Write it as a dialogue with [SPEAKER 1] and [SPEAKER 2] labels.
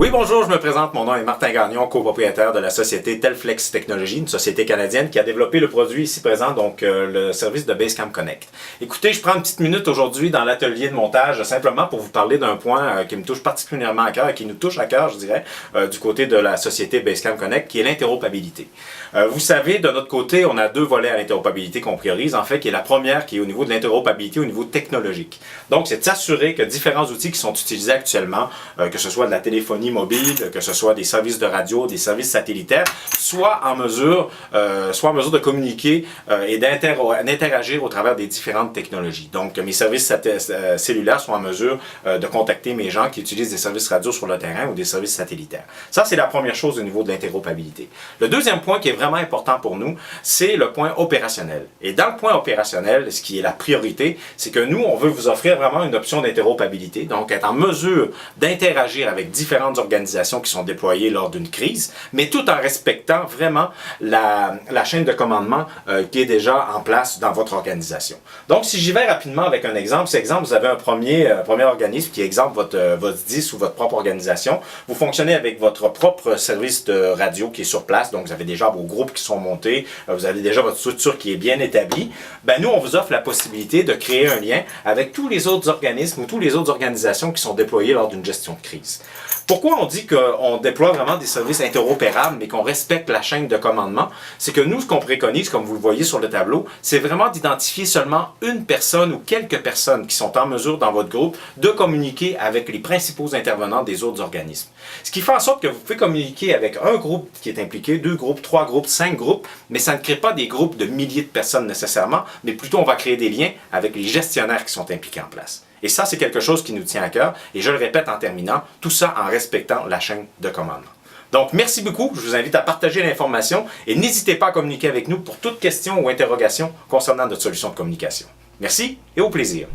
[SPEAKER 1] Oui, bonjour, je me présente. Mon nom est Martin Gagnon, copropriétaire de la société Telflex Technologies, une société canadienne qui a développé le produit ici présent, donc le service de Basecamp Connect. Écoutez, je prends une petite minute aujourd'hui dans l'atelier de montage simplement pour vous parler d'un point qui me touche particulièrement à cœur et qui nous touche à cœur, je dirais, du côté de la société Basecamp Connect, qui est l'interopabilité. Vous savez, de notre côté, on a deux volets à l'interopabilité qu'on priorise, en fait, qui est la première qui est au niveau de l'interopabilité au niveau technologique. Donc, c'est de s'assurer que différents outils qui sont utilisés actuellement, que ce soit de la téléphonie mobile, que ce soit des services de radio, des services satellitaires, soient en mesure de communiquer et d'interagir au travers des différentes technologies. Donc, mes services cellulaires sont en mesure de contacter mes gens qui utilisent des services radio sur le terrain ou des services satellitaires. Ça, c'est la première chose au niveau de l'interopabilité. Le deuxième point qui est vraiment important pour nous, c'est le point opérationnel. Et dans le point opérationnel, ce qui est la priorité, c'est que nous, on veut vous offrir vraiment une option d'interopabilité, donc être en mesure d'interagir avec différentes organisations qui sont déployées lors d'une crise, mais tout en respectant vraiment la chaîne de commandement qui est déjà en place dans votre organisation. Donc, si j'y vais rapidement avec un exemple, c'est exemple, vous avez un premier organisme qui est exemple votre DIS ou votre propre organisation. Vous fonctionnez avec votre propre service de radio qui est sur place, donc vous avez déjà vos groupes qui sont montés, vous avez déjà votre structure qui est bien établie. Ben, nous, on vous offre la possibilité de créer un lien avec tous les autres organismes ou toutes les autres organisations qui sont déployées lors d'une gestion de crise. Pourquoi on dit qu'on déploie vraiment des services interopérables mais qu'on respecte la chaîne de commandement? C'est que nous, ce qu'on préconise, comme vous le voyez sur le tableau, c'est vraiment d'identifier seulement une personne ou quelques personnes qui sont en mesure dans votre groupe de communiquer avec les principaux intervenants des autres organismes. Ce qui fait en sorte que vous pouvez communiquer avec un groupe qui est impliqué, 2 groupes, 3 groupes, 5 groupes, mais ça ne crée pas des groupes de milliers de personnes nécessairement, mais plutôt on va créer des liens avec les gestionnaires qui sont impliqués en place. Et ça, c'est quelque chose qui nous tient à cœur. Et je le répète en terminant, tout ça en respectant la chaîne de commandement. Donc, merci beaucoup. Je vous invite à partager l'information et n'hésitez pas à communiquer avec nous pour toute question ou interrogation concernant notre solution de communication. Merci et au plaisir.